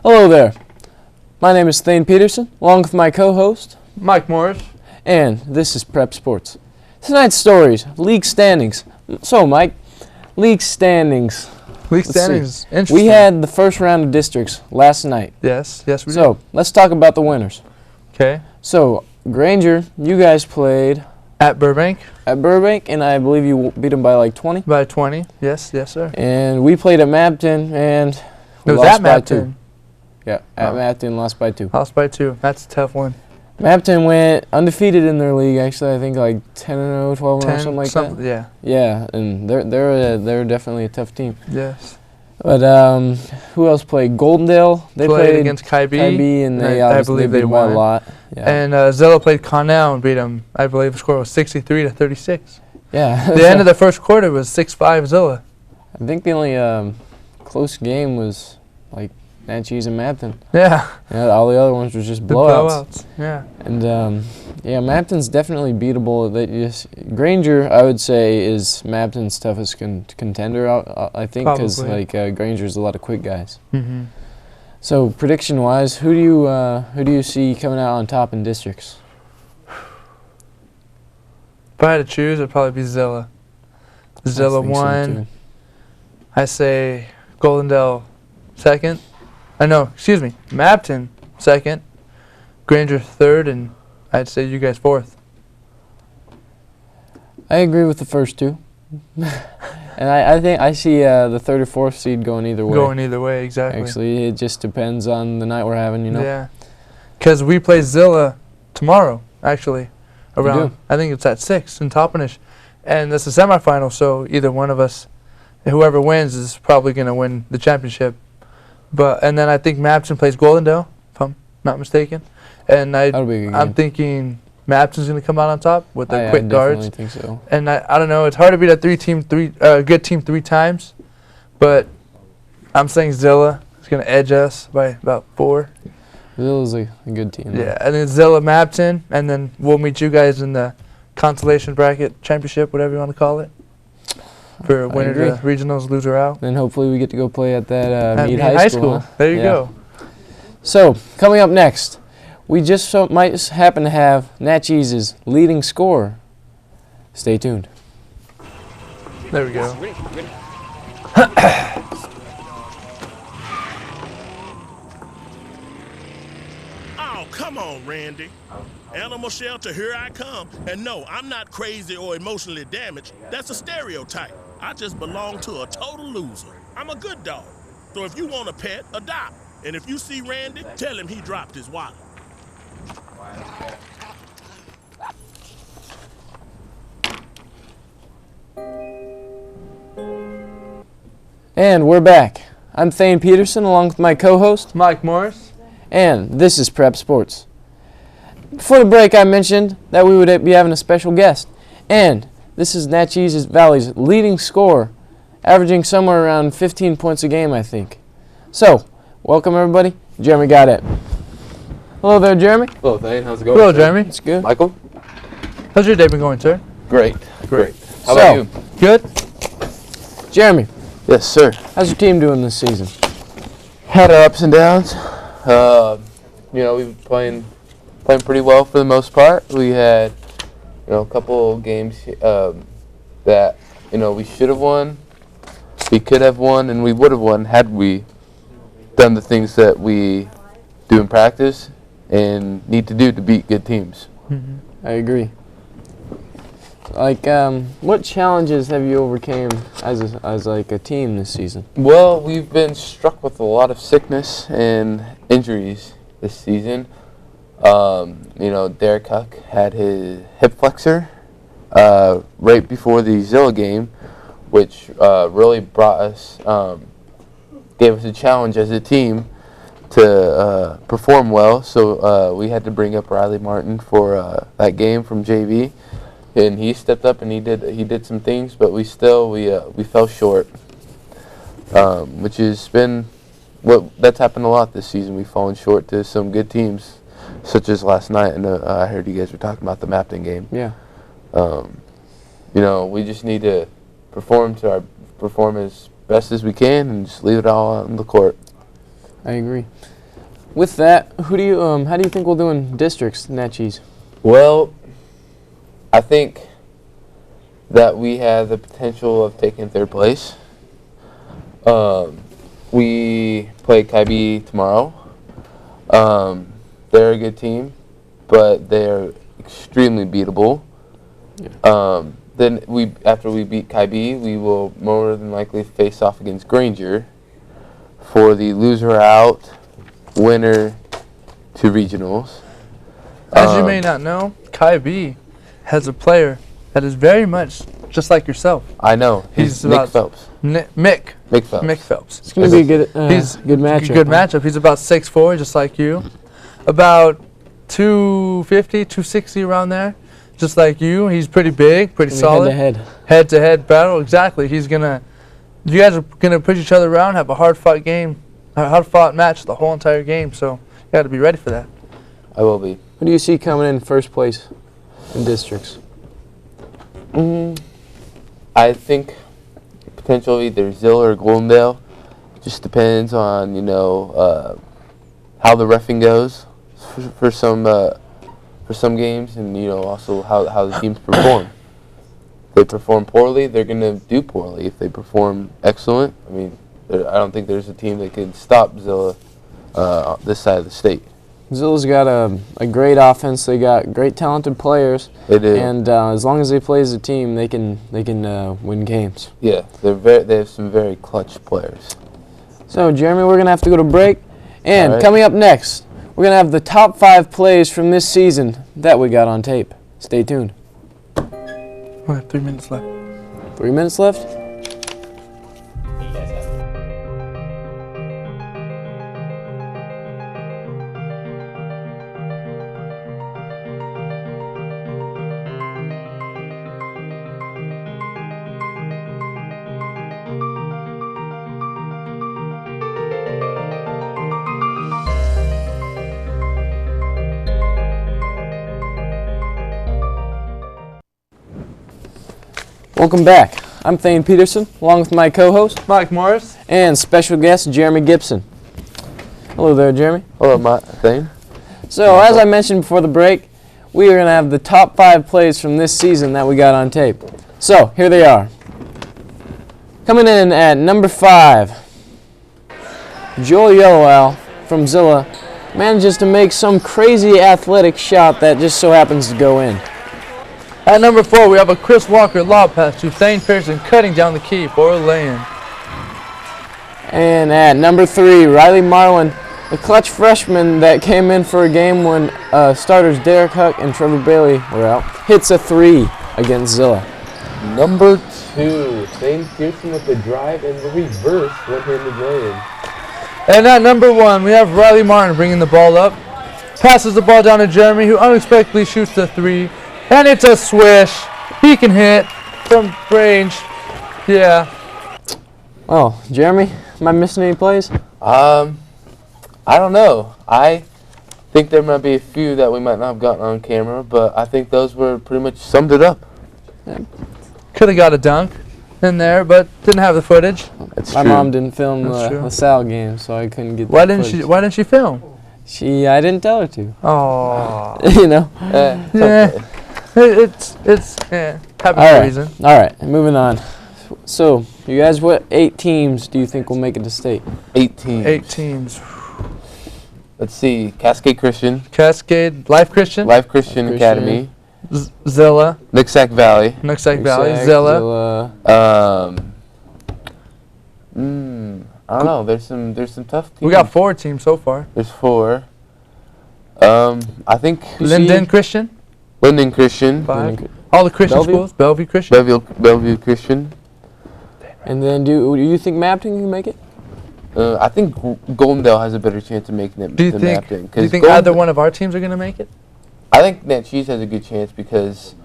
Hello there. My name is Thane Pierson, along with my co-host, Mike Morris. and this is Prep Sports. Tonight's stories, league standings. So, Mike, league standings. League Let's standings. see. Interesting. We had the first round of districts last night. Yes, we did. So, let's talk about the winners. Okay. So, Granger, you guys played At Burbank at Burbank, and I believe you beat them by like 20. by 20. Yes, sir. And we played at Mapton, and we It was lost at by 2. Mapton. Yeah, at Oh. Mapton, lost by 2. Lost by 2. That's a tough one. Mapton went undefeated in their league. Actually, I think like 10-0, 12-0, 10, something like that. Yeah. Yeah, and they're definitely a tough team. Yes. But who else played? Goldendale. They played against Kai B. and they I obviously believe they beat them by won. a lot. Yeah. And Zilla played Connell and beat them. I believe the score was 63-36. Yeah. The end of the first quarter was 6-5 Zilla. I think the only close game was like Natchez and Mapton. Yeah. Yeah, all the other ones were just The blowouts. Yeah. And yeah, Mapton's definitely beatable. Granger, I would say, is Mapton's toughest contender. I think because Probably. like Granger's a lot of quick guys. Mm-hmm. So prediction-wise, who do you see coming out on top in districts? If I had to choose, it'd probably be Zilla. Zilla I think so, won. too. I say Goldendale second. Excuse me. Mapton second. Granger third, and I'd say you guys fourth. I agree with the first two. And I think I see the third or fourth seed going either way. Going either way, exactly. Actually, it just depends on the night we're having, you know. Yeah. Because we play Zilla tomorrow, actually. Around, do? I think it's at 6 in Toppenish. And that's the semifinal, so either one of us, whoever wins, is probably going to win the championship. And then I think Mapton plays Goldendale, if I'm not mistaken. And That'll be a good I'm game. thinking Mapton's going to come out on top with their quick I guards. definitely think so. And I don't know, it's hard to beat a good team 3 times, but I'm saying Zilla is going to edge us by about 4. Zilla's a good team. though. Yeah, and then Zilla Mapton, and then we'll meet you guys in the consolation bracket championship, whatever you want to call it, for winner to regionals, loser out. Then hopefully we get to go play at that At Meade Meade High School. huh? There you Yeah. go. So, coming up next, we just might happen to have Natchez's leading scorer. Stay tuned. There we go. Oh, come on, Randy. Animal shelter, here I come. And no, I'm not crazy or emotionally damaged. That's a stereotype. I just belong to a total loser. I'm a good dog. So if you want a pet, adopt. And if you see Randy, tell him he dropped his wallet. And we're back. I'm Thane Pierson along with my co-host, Mike Morris. and this is Prep Sports. Before the break, I mentioned that we would be having a special guest, and this is Natchez Valley's leading scorer, averaging somewhere around 15 points a game, I think. So, welcome everybody, Jeremy Gaudette. Hello there, Jeremy. Hello, Thane. How's it going? Hello, sir? Jeremy. It's good. Michael? How's your day been going, sir? Great. Great. How So- about you? Good. Jeremy, Yes, sir. how's your team doing this season? Had our ups and downs. We've been playing pretty well for the most part. We had, a couple games that, we should have won, we could have won, and we would have won had we done the things that we do in practice and need to do to beat good teams. I agree. Like, what challenges have you overcame as like a team this season? Well, we've been struck with a lot of sickness and injuries this season. Derek Huck had his hip flexor right before the Zilla game, which really brought us, gave us a challenge as a team to perform well. So we had to bring up Riley Martin for that game from JV. And he stepped up and he did some things, but we fell short, which has been that's happened a lot this season. We've fallen short to some good teams, such as last night. And I heard you guys were talking about the Mapton game. Yeah. We just need to perform as best as we can and just leave it all out on the court. I agree. With that, how do you think we'll do in districts, Natchez? Well, I think that we have the potential of taking third place. We play Kaibi tomorrow. They're a good team, but they're extremely beatable. Yeah. Then after we beat Kaibi, we will more than likely face off against Granger for the loser out, winner to regionals. As you may not know, Kai B has a player that is very much just like yourself. I know. He's Nick about Phelps. Mick Phelps. Mick Phelps. It's going to be a good, He's good matchup. Good matchup. He's about 6'4", just like you. About 250, 260 around there, just like you. He's pretty big, pretty solid. Head-to-head battle, exactly. You guys are gonna push each other around, have a hard-fought game, a hard-fought match the whole entire game. So you got to be ready for that. I will be. Who do you see coming in first place in districts? I think potentially either Zilla or Goldendale. Just depends on how the reffing goes for some games, and also how the teams perform. If they perform poorly, they're gonna do poorly. If they perform excellent, I don't think there's a team that can stop Zilla this side of the state. Zilla's got a great offense. They got great talented players. They do. And as long as they play as a team, they can win games. Yeah, they have some very clutch players. So, Jeremy, we're going to have to go to break. And All right. coming up next, we're going to have the top 5 plays from this season that we got on tape. Stay tuned. We have 3 minutes left. 3 minutes left? Welcome back. I'm Thane Pierson, along with my co-host Mike Morris and special guest Jeremy Gibson. Hello there, Jeremy. Hello, Thane. So, as I mentioned before the break, we are going to have the top 5 plays from this season that we got on tape. So, here they are. Coming in at number 5, Joel Yellowell from Zilla manages to make some crazy athletic shot that just so happens to go in. At number 4, we have a Chris Walker lob pass to Thane Pierson, cutting down the key for a lay-in. And at number 3, Riley Marlin, the clutch freshman that came in for a game when starters Derek Huck and Trevor Bailey were out, hits a 3 against Zilla. Number 2, Thane Pierson with the drive and the reverse one-handed lay-in. And at number 1, we have Riley Martin bringing the ball up, passes the ball down to Jeremy, who unexpectedly shoots the 3. And it's a swish. He can hit from range. Yeah. Oh, Jeremy, am I missing any plays? I don't know. I think there might be a few that we might not have gotten on camera, but I think those were pretty much summed it up. Yeah. Could have got a dunk in there, but didn't have the footage. That's My true. mom didn't film That's the true. LaSalle game, so I couldn't get Why the didn't footage. she film? I didn't tell her to. Oh. It's Yeah. okay. It's happens for a reason. All right, moving on. So, you guys, what 8 teams do you think will make it to state? 18. 8 teams. Let's see. Cascade Christian, Cascade, Life Christian, Life Christian Academy, Zilla, Nooksack Valley. Nooksack Valley, Nooksack, Zilla. I don't know. There's some tough teams. We got 4 teams so far. There's 4. I think Linden Christian, Linden Christian, 5. All the Christian Bellevue? schools. Bellevue Christian. Bellevue Christian. And then, do you think Mapton can make it? I think Goldendale has a better chance of making it Do you than think? Mapton. Do you think either one of our teams are gonna make it? I think Natchez has a good chance because,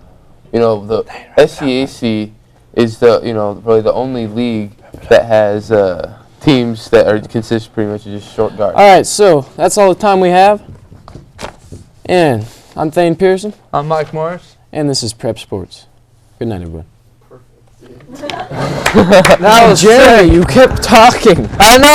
the SCAC is probably the only league that has teams that consist pretty much of just short guards. All right, so that's all the time we have. And I'm Thane Pierson, I'm Mike Morris. and this is Prep Sports. Good night, everyone. That was Jeremy, you kept talking. I know.